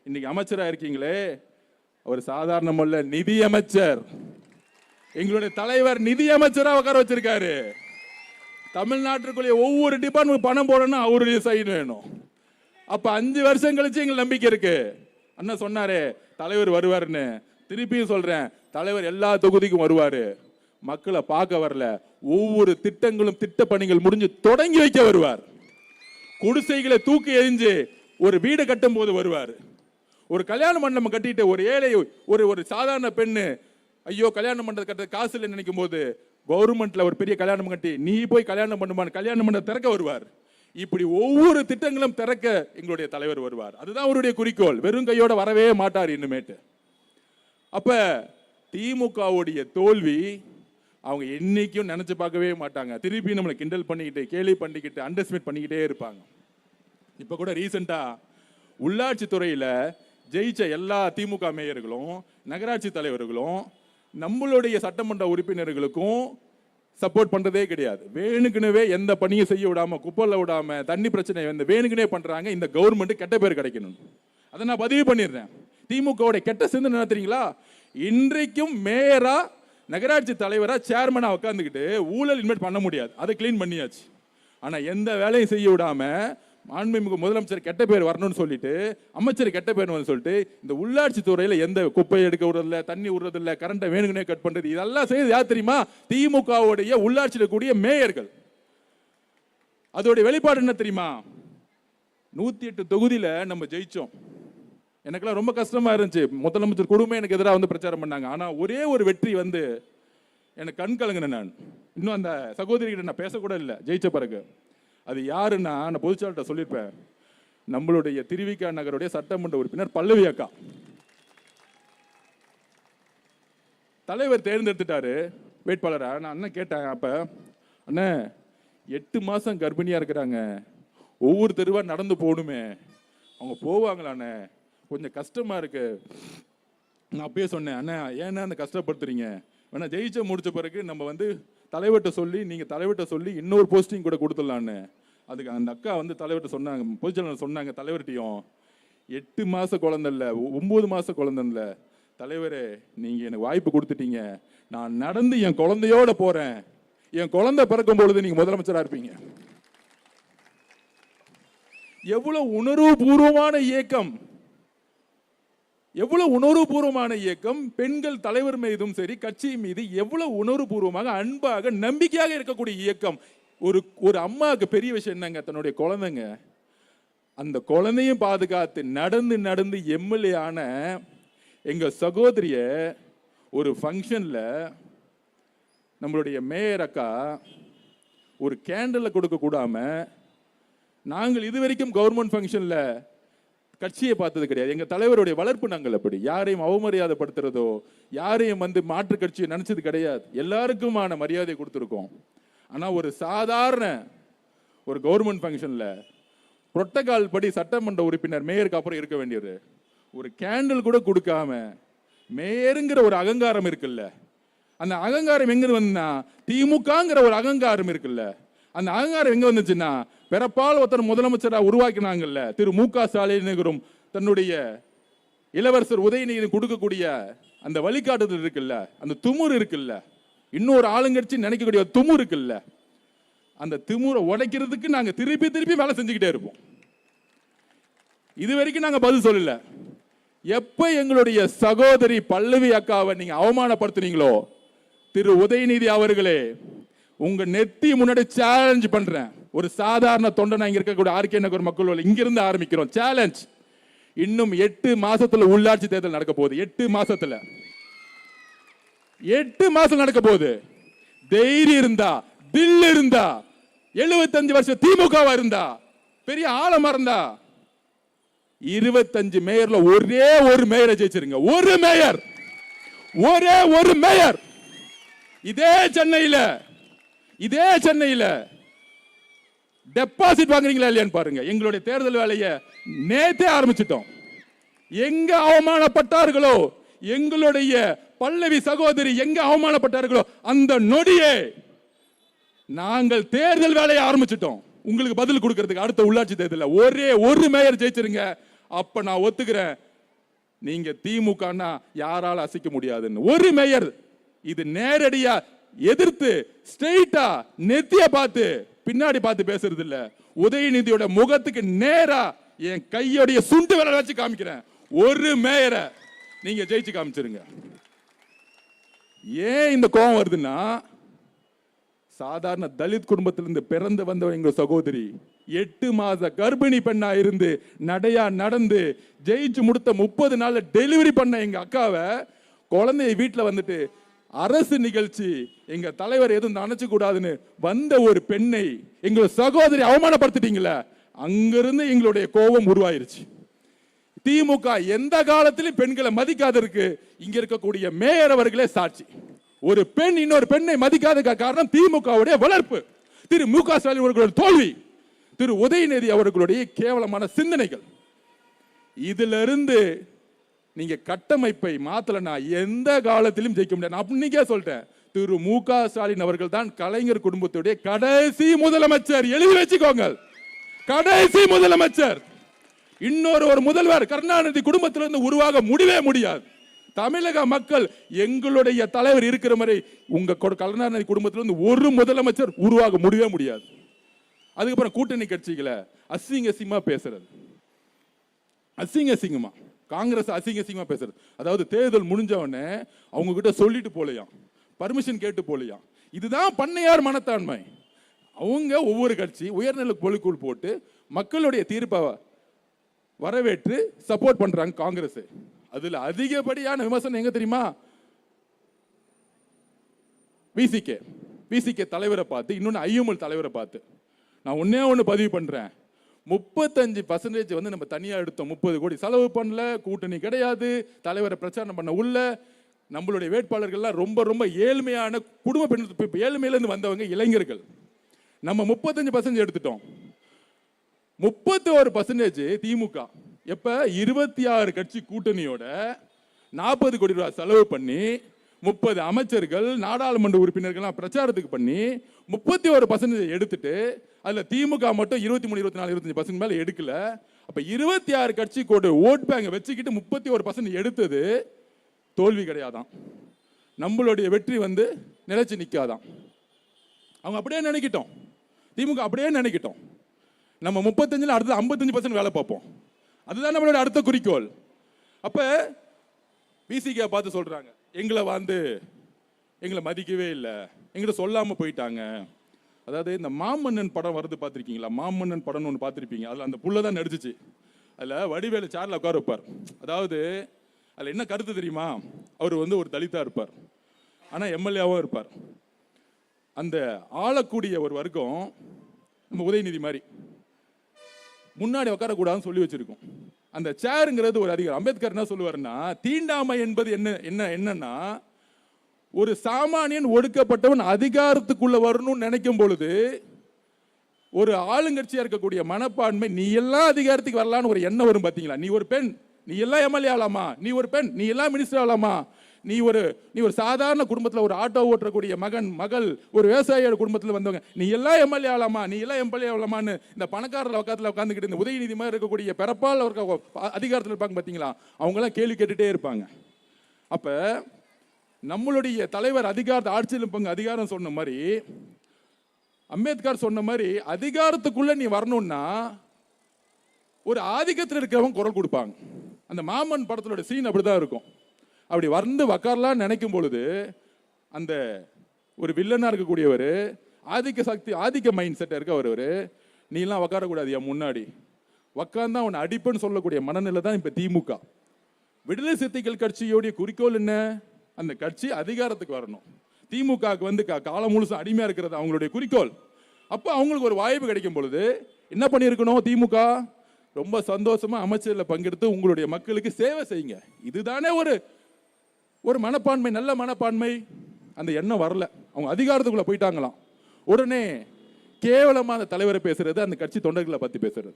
இன்னைக்கு அமைச்சராக இருக்கீங்களே, அவர் சாதாரணமல்ல, நிதி அமைச்சர். எங்களுடைய தலைவர் நிதி அமைச்சராக உட்கார வச்சிருக்காரு. தமிழ்நாட்டிற்குள்ளே ஒவ்வொரு டிபார்ட்மெண்ட் பணம் போடணும்னா அவருடைய சைன் வேணும். அப்ப 5 வருஷம் கழிச்சு எங்களுக்கு நம்பிக்கை இருக்கு. அண்ணா சொன்னாரே தலைவர் வருவாருன்னு, திருப்பியும் சொல்றேன், தலைவர் எல்லா தொகுதிக்கும் வருவாரு. மக்களை பார்க்க வரல, ஒவ்வொரு திட்டங்களும் திட்ட பணிகள் முடிஞ்சு தொடங்கி வைக்க வருவார். குடிசைகளை தூக்கி எறிஞ்சு ஒரு வீடு கட்டும் போது வருவார். ஒரு கல்யாண மண்டபம் கட்டிட்டு ஒரு ஏழை ஒரு சாதாரண பெண்ணு ஐயோ கல்யாண மண்டபம் கட்ட காசு இல்லைன்னு நினைக்கும் போது கவர்மெண்ட்ல ஒரு பெரிய கல்யாணம் கட்டி நீ போய் கல்யாணம் பண்ணுமான்னு கல்யாண மண்டபம் திறக்க வருவார். இப்படி ஒவ்வொரு திட்டங்களும் திறக்க எங்களுடைய தலைவர் வருவார். அதுதான் அவருடைய குறிக்கோள். வெறும் கையோட வரவே மாட்டார் இன்னுமேட்டு. அப்ப திமுகவுடைய தோல்வி அவங்க என்னைக்கும் நினைச்சு பார்க்கவே மாட்டாங்க. திருப்பி நம்மளை கிண்டல் பண்ணிக்கிட்டு கேலி பண்ணிக்கிட்டு அண்டர்ஸ்டிமேட் பண்ணிக்கிட்டே இருப்பாங்க. இப்ப கூட ரீசெண்டா உள்ளாட்சி துறையில ஜெயிச்ச எல்லா திமுக மேயர்களும் நகராட்சி தலைவர்களும் நம்மளுடைய சட்டமன்ற உறுப்பினர்களுக்கும் சப்போர்ட் பண்றதே கிடையாது. வேணுக்குனவே எந்த பணியும் செய்ய விடாம, குப்பைல விடாம, தண்ணி பிரச்சனை வேணுக்குனே பண்றாங்க. இந்த கவர்மெண்ட் கெட்ட பேர் கிடைக்கணும். அதை நான் பதிவு பண்ணிடுறேன். திமுக கெட்ட சிந்தனை நினைக்கிறீங்களா? இன்றைக்கும் மேயரா நகராட்சி தலைவரா சேர்மனா உட்காந்துக்கிட்டு ஊழல் இன்வெஸ்ட் பண்ண முடியாது, அதை கிளீன் பண்ணியாச்சு. ஆனா எந்த வேலையும் செய்ய விடாம மாண்புமிகு முதலமைச்சர் கெட்ட பேர் வரணும்னு சொல்லிட்டு, அமைச்சர் கெட்ட பேர் சொல்லிட்டு, இந்த உள்ளாட்சி துறையில எந்த குப்பையை எடுக்க விடுறதில்ல, தண்ணி விடுறதில்ல, கரண்ட்டை வேணுங்கனே கட் பண்றது, இதெல்லாம் செய்து யார் தெரியுமா? திமுகவுடைய உள்ளாட்சியில் கூடிய மேயர்கள். அதோடைய வெளிப்பாடு என்ன தெரியுமா? 108 தொகுதியில நம்ம ஜெயிச்சோம். எனக்கெல்லாம் ரொம்ப கஷ்டமா இருந்துச்சு. முதலமைச்சர் குடும்பம் எனக்கு எதிராக வந்து பிரச்சாரம் பண்ணாங்க. ஆனா ஒரே ஒரு வெற்றி வந்து எனக்கு கண் கலங்கினேன். நான் இன்னும் அந்த சகோதரிகிட்ட நான் பேசக்கூட இல்லை ஜெயிச்ச பிறகு. அது யாருன்னா, நான் பொதுச்சாளர்கிட்ட சொல்லியிருப்பேன், நம்மளுடைய திருவிக நகருடைய சட்டமன்ற உறுப்பினர் பல்லவி அக்கா. தலைவர் தேர்ந்தெடுத்துட்டாரு வேட்பாளரா. நான் அண்ணன் கேட்டேன், அப்ப அண்ணே 8 மாசம் கர்ப்பிணியா இருக்கிறாங்க, ஒவ்வொரு தெருவா நடந்து போகணுமே, அவங்க போவாங்களாண்ணே, கொஞ்சம் கஷ்டமா இருக்கு. நான் அப்பயே சொன்னேன், அண்ணா ஏன்னா அந்த கஷ்டப்படுத்துறீங்க, வேணா ஜெயிச்ச முடிச்ச பிறகு நம்ம வந்து தலைவர்கிட்ட சொல்லி, நீங்க தலைவர்கிட்ட சொல்லி இன்னொரு போஸ்டிங் கூட கொடுத்துடலான்னு. அதுக்கு அந்த அக்கா வந்து தலைவர்கிட்ட சொன்னாங்க, பொதுச்செயலாளர் சொன்னாங்க தலைவர்கிட்டையும், 8 மாச குழந்தை இல்லை, 9 மாச குழந்தை இல்லை, தலைவரே நீங்க எனக்கு வாய்ப்பு கொடுத்துட்டீங்க, நான் நடந்து என் குழந்தையோட போறேன், என் குழந்தை பிறக்கும் பொழுது நீங்க முதலமைச்சரா இருப்பீங்க. எவ்வளவு உணர்வு பூர்வமான இயக்கம், எவ்வளவு உணர்வுபூர்வமான இயக்கம். பெண்கள் தலைவர் மீதும் சரி கட்சி மீது எவ்வளவு உணர்வுபூர்வமாக அன்பாக நம்பிக்கையாக இருக்கக்கூடிய இயக்கம். ஒரு அம்மாவுக்கு பெரிய விஷயம் என்னங்க, தன்னுடைய குழந்தைங்க, அந்த குழந்தையும் பாதுகாத்து நடந்து நடந்து எம்எல்ஏ ஆன எங்க சகோதரிய ஒரு ஃபங்க்ஷன்ல நம்மளுடைய மேயர் அக்கா ஒரு கேண்டலை கொடுக்க கூடாம, நாங்கள் இதுவரைக்கும் கவர்மெண்ட் ஃபங்க்ஷன்ல கட்சியை பார்த்தது கிடையாது. எங்க தலைவருடைய வளர்ப்பு நாங்கள் அப்படி யாரையும் அவமரியாதைப்படுத்துறதோ, யாரையும் வந்து மாற்று கட்சியை நினைச்சது கிடையாது. எல்லாருக்குமான மரியாதை கொடுத்துருக்கோம். ஆனா ஒரு சாதாரண ஒரு கவர்மெண்ட் ஃபங்க்ஷன்ல புரோட்டோகால் படி சட்டமன்ற உறுப்பினர் மேயருக்கு அப்புறம் இருக்க வேண்டியது ஒரு கேண்டில் கூட கொடுக்காம மேயருங்கிற ஒரு அகங்காரம் இருக்குல்ல, அந்த அகங்காரம் எங்க வந்துன்னா திமுகங்கிற ஒரு அகங்காரம் இருக்குல்ல, அந்த அகங்காரம் எங்க வந்துச்சுன்னா பிறப்பால் ஒருத்தர் முதலமைச்சராக உருவாக்கினாங்கல்ல திரு மு.க. ஸ்டாலின் தன்னுடைய இளவரசர் உதயநிதி கொடுக்கக்கூடிய அந்த வழிகாட்டுதல் இருக்குல்ல, அந்த துமுறு இருக்குல்ல, இன்னொரு ஆளுங்கட்சி நினைக்கக்கூடிய துமுறு இருக்குல்ல, அந்த திமுறை உடைக்கிறதுக்கு நாங்க திருப்பி திருப்பி வேலை செஞ்சுக்கிட்டே இருப்போம். இது வரைக்கும் நாங்க பதில் சொல்லல. எப்ப எங்களுடைய சகோதரி பல்லவி அக்காவை நீங்க அவமானப்படுத்துனீங்களோ, திரு உதயநிதி அவர்களே, உங்க நெத்தி முன்னாடி சேலஞ்ச் பண்றேன். ஒரு சாதாரண தொண்டனா இங்க இருக்கக்கூடிய ஆர்கே நகர் மக்கள் இங்கிருந்து ஆரம்பிக்கிறோம் சேலஞ்ச். இன்னும் 8 மாசத்துல உள்ளாட்சி தேர்தல் நடக்க போகுது. 8 மாசத்துல 8 மாசம் நடக்க போகுது. தைரியம் இருந்தா, தில் இருந்தா, 75 வருஷம் திமுகவா இருந்தா, பெரிய ஆழமா இருந்தா 25 மேயர்ல ஒரே ஒரு மேயரை ஜெயிச்சிருங்க. ஒரு மேயர், ஒரே ஒரு மேயர். இதே சென்னையில டெபாசிட் வாங்குறீங்களா இல்லையான்னு பாருங்க. எங்களுடைய தேர்தல் வேலையை நேத்தே ஆரம்பிச்சிட்டோம். எங்க அவமானப்பட்டார்களோ, எங்களுடைய பல்லவி சகோதரி எங்க அவமானப்பட்டார்களோ அந்த நொடியே நாங்கள் தேர்தல் வேலையை ஆரம்பிச்சிட்டோம். உங்களுக்கு பதில் கொடுக்கிறதுக்கு அடுத்த உள்ளாட்சி தேர்தலில் ஒரே ஒரு மேயர் ஜெயிச்சிருங்க. அப்ப நான் ஒத்துக்கிறேன், நீங்க திமுகனா யாரால அசைக்க முடியாதுன்னு. ஒரு மேயர். இது நேரடியா எதிர்த்து ஸ்ட்ரெயிட்டா நெத்திய பார்த்து பின்னாடி பார்த்து பேசுறது இல்ல. உதயநிதியோட முகத்துக்கு நேரா என் கையோடைய சுண்டு விரல் வச்சு காமிக்கிறேன். ஒரு மேயரை நீங்க ஜெயிச்சு காமிச்சிருங்க. ஏன் இந்த கோபம் வருதுன்னா, சாதாரண தலித் குடும்பத்திலிருந்து பிறந்து வந்தவன் எங்க சகோதரி 8 மாத கர்ப்பிணி பெண்ணா இருந்து நடையா நடந்து ஜெயிச்சு முடித்த 30 நாள்ல டெலிவரி பண்ண எங்க அக்காவை குழந்தைய வீட்டுல வந்துட்டு அரசு நிகழ்ச்சி எங்க தலைவர் எதுவும் நினைச்சு கூடாதுன்னு வந்த ஒரு பெண்ணை எங்க சகோதரி அவமானப்படுத்திட்டீங்களா, அங்கிருந்து எங்களுடைய கோபம் உருவாயிருச்சு. திமுக எந்த காலத்திலும் பெண்களை மதிக்காதற்கு இங்க இருக்கக்கூடிய மேயர் அவர்களே சாட்சி. ஒரு பெண் இன்னொரு பெண்ணை மதிக்காத காரணம் திமுகவுடைய வளர்ப்பு, திரு மு.க. ஸ்டாலின் அவர்களுடைய தோல்வி, திரு உதயநிதி அவர்களுடைய கேவலமான சிந்தனைகள். இதுல இருந்து நீங்க கட்டமைப்பை மாத்தலனா எந்த காலத்திலும் ஜெயிக்க முடியாது. நான் இன்னைக்கே சொல்லிட்டேன், திரு மு.க. ஸ்டாலின் அவர்கள் தான் கலைஞர் குடும்பத்துடைய கடைசி முதலமைச்சர். எழுதி வச்சுக்கோங்க, கடைசி முதலமைச்சர். இன்னொரு முதல்வர் கருணாநிதி குடும்பத்திலிருந்து உருவாக முடியவே முடியாது. தமிழக மக்கள் எங்களுடைய தலைவர் இருக்கிற மாதிரி உங்க கருணாநிதி குடும்பத்திலிருந்து ஒரு முதலமைச்சர் உருவாக முடியவே முடியாது. அதுக்கப்புறம் கூட்டணி கட்சிகளை அசிங்கமா பேசுறது, அசிங்கமா காங்கிரஸ் அசிங்கமா பேசுறது. அதாவது தேர்தல் முடிஞ்சவனே அவங்க கிட்ட சொல்லிட்டு போலையாம், பர்மிஷன் கேட்டு போலையாம். இதுதான் பண்ணையார் மனத்தாண்மை. அவங்க ஒவ்வொரு கட்சி உயர்நிலை பொலிக்குள் போட்டு மக்களுடைய தீர்ப்பை வரவேற்று சப்போர்ட் பண்றாங்க காங்கிரஸ். அதுல அதிகப்படியான விமர்சனம் எங்க தெரியுமா, விசிகே தலைவரை பார்த்து, இன்னொன்னு ஐஎம்எல் தலைவரை பார்த்து. நான் ஒண்ணு பதிவு பண்றேன், 35% வந்து நம்ம தனியா எடுத்தோம். 30 கோடி செலவு பண்ணல, கூட்டணி கிடையாது, தலைவரை பிரச்சாரம் பண்ண உள்ள. நம்மளுடைய வேட்பாளர்கள்லாம் ரொம்ப ரொம்ப ஏழ்மையான குடும்ப பெண், ஏழ்மையில இருந்து வந்தவங்க, இளைஞர்கள். நம்ம 35% எடுத்துட்டோம். 31% திமுக. எப்ப 26 கட்சி கூட்டணியோட 40 கோடி ரூபாய் செலவு பண்ணி 30 அமைச்சர்கள் நாடாளுமன்ற உறுப்பினர்கள் பிரச்சாரத்துக்கு பண்ணி 31% எடுத்துட்டு அதுல திமுக மட்டும் 23, 24, 25% மேல எடுக்கல. அப்ப 26 கட்சி கோடு ஓட் பேங்க் வச்சுக்கிட்டு 31% எடுத்தது தோல்வி கிடையாதான். நம்மளுடைய வெற்றி வந்து நிலைச்சு நிக்காதான். அவங்க அப்படியே நினைக்கிட்டோம், திமுக அப்படியே நினைக்கிட்டோம். நம்ம 35ல அடுத்து 55% வேலை பார்ப்போம். அதுதான் நம்மளோட அடுத்த குறிக்கோள். அப்ப விசிகே பார்த்து சொல்றாங்க, எங்களை மதிக்கவே இல்லை, எங்களை சொல்லாம போயிட்டாங்க. அதாவது இந்த மாமன்னன் படம் வருது பார்த்துருக்கீங்களா? மாமன்னன் படம்னு ஒன்று பார்த்துருப்பீங்க. அதில் அந்த புள்ள தான் நடிச்சிச்சு. அதில் வடிவேலு சேர்ல உட்கார வைப்பார். அதாவது அதில் என்ன கருத்து தெரியுமா, அவர் வந்து ஒரு தலித்தா இருப்பார், ஆனால் எம்எல்ஏவும் இருப்பார். அந்த ஆளக்கூடிய ஒரு வர்க்கம் நம்ம உதயநிதி மாதிரி முன்னாடி உட்காரக்கூடாதுன்னு சொல்லி வச்சிருக்கோம். அந்த சேருங்கிறது ஒரு அதிகாரம். அம்பேத்கர் என்ன சொல்லுவாருன்னா, தீண்டாமை என்பது என்னன்னா, ஒரு சாமானியன் ஒடுக்கப்பட்டவன் அதிகாரத்துக்குள்ள வரணும்னு நினைக்கும் பொழுது ஒரு ஆளுங்கட்சியா இருக்கக்கூடிய மனப்பான்மை, நீ எல்லாம் அதிகாரத்துக்கு வரலான்னு ஒரு எண்ணம் வரும் பாத்தீங்களா? நீ ஒரு பெண், நீ எல்லாம் எம்எல்ஏ ஆகலாமா? நீ ஒரு பெண், நீ எல்லாம் மினிஸ்டர் ஆகலாமா? நீ ஒரு சாதாரண குடும்பத்தில் ஒரு ஆட்டோ ஓட்டக்கூடிய மகன் மகள், ஒரு விவசாயியோட குடும்பத்தில் வந்தவங்க, நீ எல்லாம் எம்எல்ஏ ஆகலாமா? நீ எல்லாம் எம்எல்ஏ ஆகலாமான்னு இந்த பணக்காரர் உட்காந்துல உட்காந்துக்கிட்டு இந்த உதயநிதி மாதிரி இருக்கக்கூடிய பிறப்பால் அதிகாரத்தில் இருப்பாங்க பார்த்தீங்களா, அவங்களாம் கேள்வி கேட்டுட்டே இருப்பாங்க. அப்ப நம்மளுடைய தலைவர் ஆட்சியில் பங்கு அதிகாரம் சொன்ன மாதிரி, அம்பேத்கர் சொன்ன மாதிரி, அதிகாரத்துக்குள்ள நீ வரணும்னா ஒரு ஆதிக்கத்தில் இருக்கிறவங்க குரல் கொடுப்பாங்க. அந்த மாமன் படத்தோட சீன் அப்படிதான் இருக்கும். அப்படி வந்து உக்காரலாம் நினைக்கும் பொழுது அந்த ஒரு வில்லனா இருக்கக்கூடியவர், ஆதிக்க மைண்ட் செட் இருக்க ஒருவர், நீ எல்லாம் உக்காரக்கூடாது என் முன்னாடி, உக்காந்தா அவனை அடிப்பன்னு சொல்லக்கூடிய மனநிலை தான் இப்ப திமுக. விடுதலை சிறுத்தைகள் கட்சியோடைய குறிக்கோள் என்ன? அந்த கட்சி அதிகாரத்துக்கு வரணும். திமுகவுக்கு வந்து காலம் முழுசும் அடிமையா இருக்கிறது அவங்களுடைய குறிக்கோள். அப்போ அவங்களுக்கு ஒரு வாய்ப்பு கிடைக்கும் பொழுது என்ன பண்ணியிருக்கணும்? திமுக ரொம்ப சந்தோஷமா அமைச்சரில் பங்கெடுத்து உங்களுடைய மக்களுக்கு சேவை செய்யுங்க. இதுதானே ஒரு மனப்பான்மை, நல்ல மனப்பான்மை. அந்த எண்ணம் வரல, அவங்க அதிகாரத்துக்குள்ள போயிட்டாங்களாம். உடனே கேவலமா அந்த தலைவரை பேசுறது, அந்த கட்சி தொண்டர்களை பத்தி பேசுறது.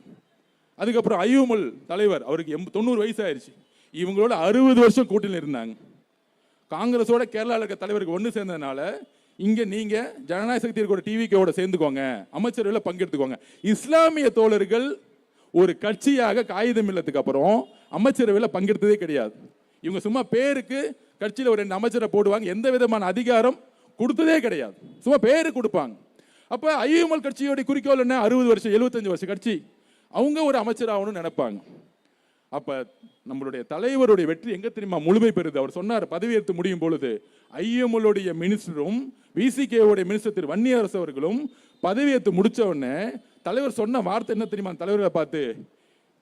அதுக்கப்புறம் ஐயூமல் தலைவர், அவருக்கு 90 வயசு ஆயிடுச்சு, இவங்களோட 60 வருஷம் கூட்டணியில் இருந்தாங்க. காங்கிரஸோட கேரளாவில் இருக்க தலைவருக்கு ஒன்று சேர்ந்ததுனால இங்க நீங்க ஜனநாயக சக்தி இருக்கிற டிவிக்கோட சேர்ந்துக்கோங்க, அமைச்சரவையில் பங்கெடுத்துக்கோங்க. இஸ்லாமிய தோழர்கள் ஒரு கட்சியாக காகிதம் இல்லத்துக்கு அப்புறம் அமைச்சரவையில் பங்கெடுத்ததே கிடையாது. இவங்க சும்மா பேருக்கு கட்சியில் ஒரு 2 அமைச்சரை போடுவாங்க, எந்த விதமான அதிகாரம் கொடுத்ததே கிடையாது, சும்மா பேரு கொடுப்பாங்க. அப்ப ஐயூமல் கட்சியோட குறிக்கோள் என்ன? 60 வருஷம் 75 வருஷம் கட்சி, அவங்க ஒரு அமைச்சர் ஆகணும்னு நினைப்பாங்க. அப்ப நம்மளுடைய தலைவருடைய வெற்றி எங்க தெரியுமா முழுமை பெறுது? அவர் சொன்னார், பதவியேற்று முடியும் பொழுது ஐஎம்எல்லுடைய மினிஸ்டரும் விசிகேவுடைய மினிஸ்டர் திரு வன்னியரசு அவர்களும் பதவியேற்று முடிச்ச உடனே தலைவர் சொன்ன வார்த்தை என்ன தெரியுமா? தலைவரை பார்த்து,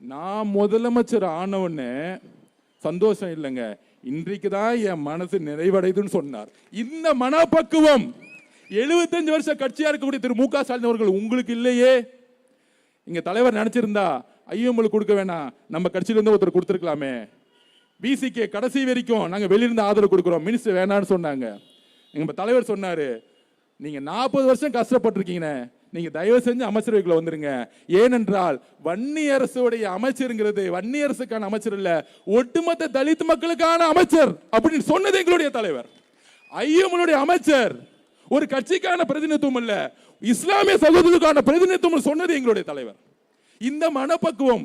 நான் முதலமைச்சர் ஆனவுடனே சந்தோஷம் இல்லைங்க, இன்றைக்கு தான் என் மனசு நிறைவடைதுன்னு சொன்னார். இந்த மனப்பக்குவம் 75 வருஷம் கட்சியா இருக்கக்கூடிய திரு மு க ஸ்டாலின் அவர்கள் உங்களுக்கு இல்லையே. இங்க தலைவர் நினைச்சிருந்தா ஐஎம்எல் கொடுக்க வேணாம், நம்ம கட்சியில இருந்து ஒருத்தர் கொடுத்துருக்கலாமே. விசிகே கடைசி வரைக்கும் நாங்க வெளியிருந்து ஆதரவு கொடுக்குறோம், மினிஸ்டர் வேணான்னு சொன்னாங்க. எங்க தலைவர் சொன்னாரு, நீங்க 40 வருஷம் கஷ்டப்பட்டிருக்கீங்க, நீங்க தயவு செஞ்சு அமைச்சரவைக்குள்ள வந்துருங்க. ஏனென்றால் வன்னியரசுடைய அமைச்சருங்கிறது வன்னியரசுக்கான அமைச்சர் இல்ல, ஒட்டுமொத்த தலித் மக்களுக்கான அமைச்சர் அப்படின்னு சொன்னது எங்களுடைய தலைவர். ஐஎம்எல்லுடைய அமைச்சர் ஒரு கட்சிக்கான பிரதிநிதித்துவம் இல்ல, இஸ்லாமிய சகோதரர்களுக்கான பிரதிநிதித்துவம் சொன்னது எங்களுடைய தலைவர். இந்த மனப்பக்குவம்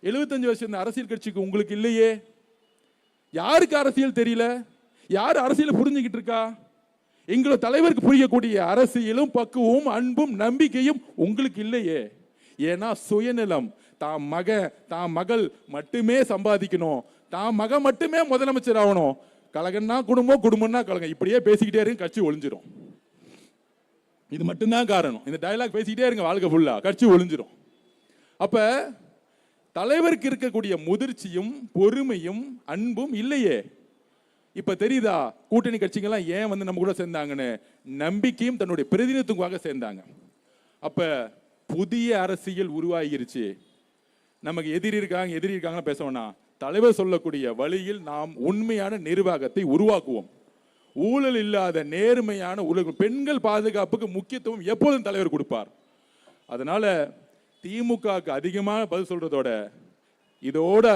75 வருஷம் அரசியல் கட்சிக்கு உங்களுக்கு இல்லையே. யாருக்கு அரசியல் தெரியல? யார் அரசியல் புரிஞ்சுக்கிட்டு இருக்கா? எங்களோட தலைவருக்கு புரியக்கூடிய அரசியலும் பக்குவமும் அன்பும் நம்பிக்கையும் உங்களுக்கு இல்லையே. ஏன்னா சுயநலம், தாம் மகள் மட்டுமே சம்பாதிக்கணும், தாம் மகன் மட்டுமே முதலமைச்சர் ஆகணும், கழகம்னா குடும்பம், குடும்பம்னா கழகம், இப்படியே பேசிக்கிட்டே இருங்க, கட்சி ஒளிஞ்சிரும். இது மட்டும்தான் காரணம். இந்த டயலாக் பேசிக்கிட்டே இருங்க வாழ்க்கை ஃபுல்லா, கட்சி ஒளிஞ்சிரும். அப்ப தலைவருக்கு இருக்கக்கூடிய முதிர்ச்சியும் பொறுமையும் அன்பும் இல்லையே. இப்ப தெரியுதா கூட்டணி கட்சிகள்லாம் ஏன் வந்து நம்ம கூட சேர்ந்தாங்கன்னு? நம்பிக்கையும் தன்னுடைய பிரதிநிதித்துவமாக சேர்ந்தாங்க. அப்ப புதிய அரசியல் உருவாகிருச்சு. நமக்கு எதிரி இருக்காங்கன்னு பேசணும்னா தலைவர் சொல்லக்கூடிய வழியில் நாம் உண்மையான நிர்வாகத்தை உருவாக்குவோம். ஊழல் இல்லாத நேர்மையான உலகம், பெண்கள் பாதுகாப்புக்கு முக்கியத்துவம் எப்போதும் தலைவர் கொடுப்பார். அதனால திமுகவுக்கு அதிகமான பதில் சொல்றதோட இதோட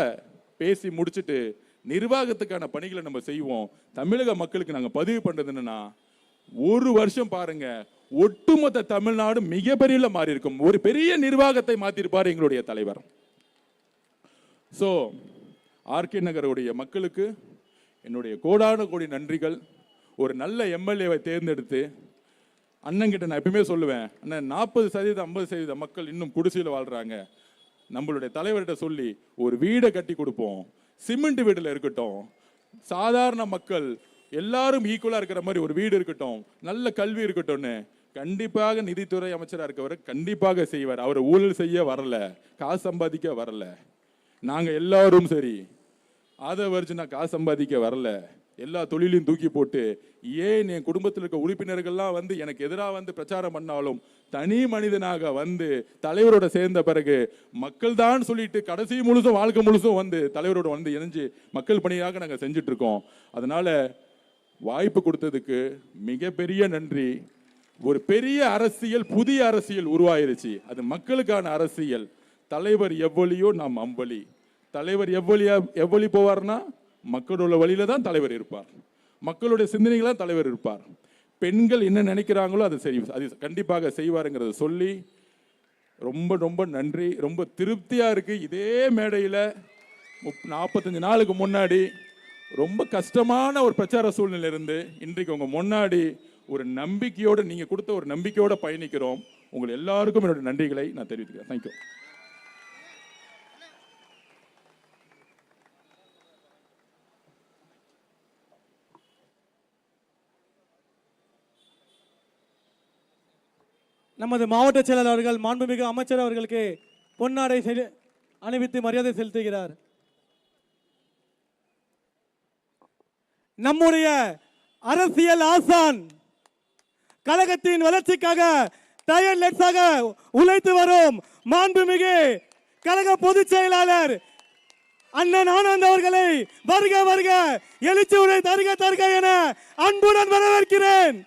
பேசி முடிச்சுட்டு நிர்வாகத்துக்கான பணிகளை நம்ம செய்வோம். தமிழக மக்களுக்கு நாங்கள் பதிவு பண்றது என்னன்னா, 1 வருஷம் பாருங்க, ஒட்டுமொத்த தமிழ்நாடு மிகப்பெரிய மாறி இருக்கும். ஒரு பெரிய நிர்வாகத்தை மாத்திருப்பார் எங்களுடைய தலைவர். சோ ஆர்கே நகருடைய மக்களுக்கு என்னுடைய கோடான கோடி நன்றிகள். ஒரு நல்ல எம்எல்ஏவை தேர்ந்தெடுத்து, அண்ணங்கிட்ட நான் எப்பவுமே சொல்லுவேன், அண்ணன் 40% 50% மக்கள் இன்னும் குடிசையில் வாழ்றாங்க, நம்மளுடைய தலைவர்கிட்ட சொல்லி ஒரு வீடை கட்டி கொடுப்போம், சிமெண்ட் வீடுல இருக்கட்டும், சாதாரண மக்கள் எல்லாரும் ஈக்குவலா இருக்கிற மாதிரி ஒரு வீடு இருக்கட்டும், நல்ல கல்வி இருக்கட்டும்னு கண்டிப்பாக நிதித்துறை அமைச்சராக இருக்கவர் கண்டிப்பாக செய்வார். அவர் ஊழல் செய்ய வரல, காசு சம்பாதிக்க வரல. நாங்க எல்லாரும் சரி ஆதரவர்ஜுனா காசு சம்பாதிக்க வரல. எல்லா தொழிலையும் தூக்கி போட்டு, ஏன் என் குடும்பத்தில் இருக்க உறுப்பினர்கள்லாம் வந்து எனக்கு எதிராக வந்து பிரச்சாரம் பண்ணாலும் தனி மனிதனாக வந்து தலைவரோட சேர்ந்த பிறகு மக்கள் தான் சொல்லிட்டு கடைசி முழுசும் வாழ்க்கை முழுசும் வந்து தலைவரோட வந்து இணைஞ்சு மக்கள் பணியாக நாங்கள் செஞ்சுட்டு இருக்கோம். அதனால வாய்ப்பு கொடுத்ததுக்கு மிகப்பெரிய நன்றி. ஒரு பெரிய அரசியல், புதிய அரசியல் உருவாயிருச்சு. அது மக்களுக்கான அரசியல். தலைவர் எவ்வளியோ நாம் அம்பளி. தலைவர் எவ்வளி போவார்னா மக்களோட வழியில தான் தலைவர் இருப்பார். மக்களுடைய சிந்தனைகளா தலைவர் இருப்பார். பெண்கள் என்ன நினைக்கிறாங்களோ அதை அது கண்டிப்பாக செய்வாருங்கிறத சொல்லி ரொம்ப ரொம்ப நன்றி. ரொம்ப திருப்தியா இருக்கு. இதே மேடையில் 45 நாளுக்கு முன்னாடி ரொம்ப கஷ்டமான ஒரு பிரச்சார சூழ்நிலை இருந்து இன்றைக்கு உங்க முன்னாடி ஒரு நம்பிக்கையோட, நீங்க கொடுத்த ஒரு நம்பிக்கையோட பயணிக்கிறோம். உங்கள் எல்லாருக்கும் என்னோட நன்றிகளை நான் தெரிவித்துக்கிறேன். தேங்க்யூ. நமது மாவட்ட செயலாளர் அவர்கள் மாண்புமிகு அமைச்சர் அவர்களுக்கு பொன்னாடை அணிவித்து மரியாதை செலுத்துகிறார். நம்முடைய அரசியல் ஆசான், கழகத்தின் வளர்ச்சிக்காக டயர்லெஸ்ஸாக உழைத்து வரும் மாண்புமிகு கழக பொதுச் செயலாளர் அண்ணன் ஆனந்த் அவர்களை வருக வருக எழுச்சி உரை தருக தருக என அன்புடன் வரவேற்கிறேன்.